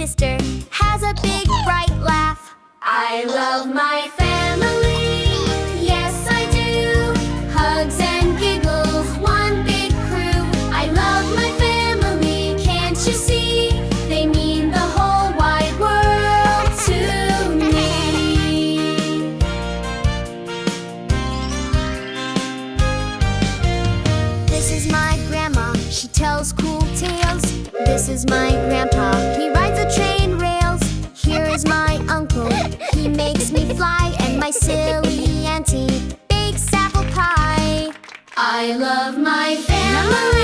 sister has a big bright laugh. I love my family, yes I do. Hugs and giggles, one big crew. I love my family, can't you see? They mean the whole wide world to me. This is my grandma, she tells cool tales. This is my grandpa, he rides the train rails. Here is my uncle, he makes me fly. And my silly auntie bakes apple pie. I love my family.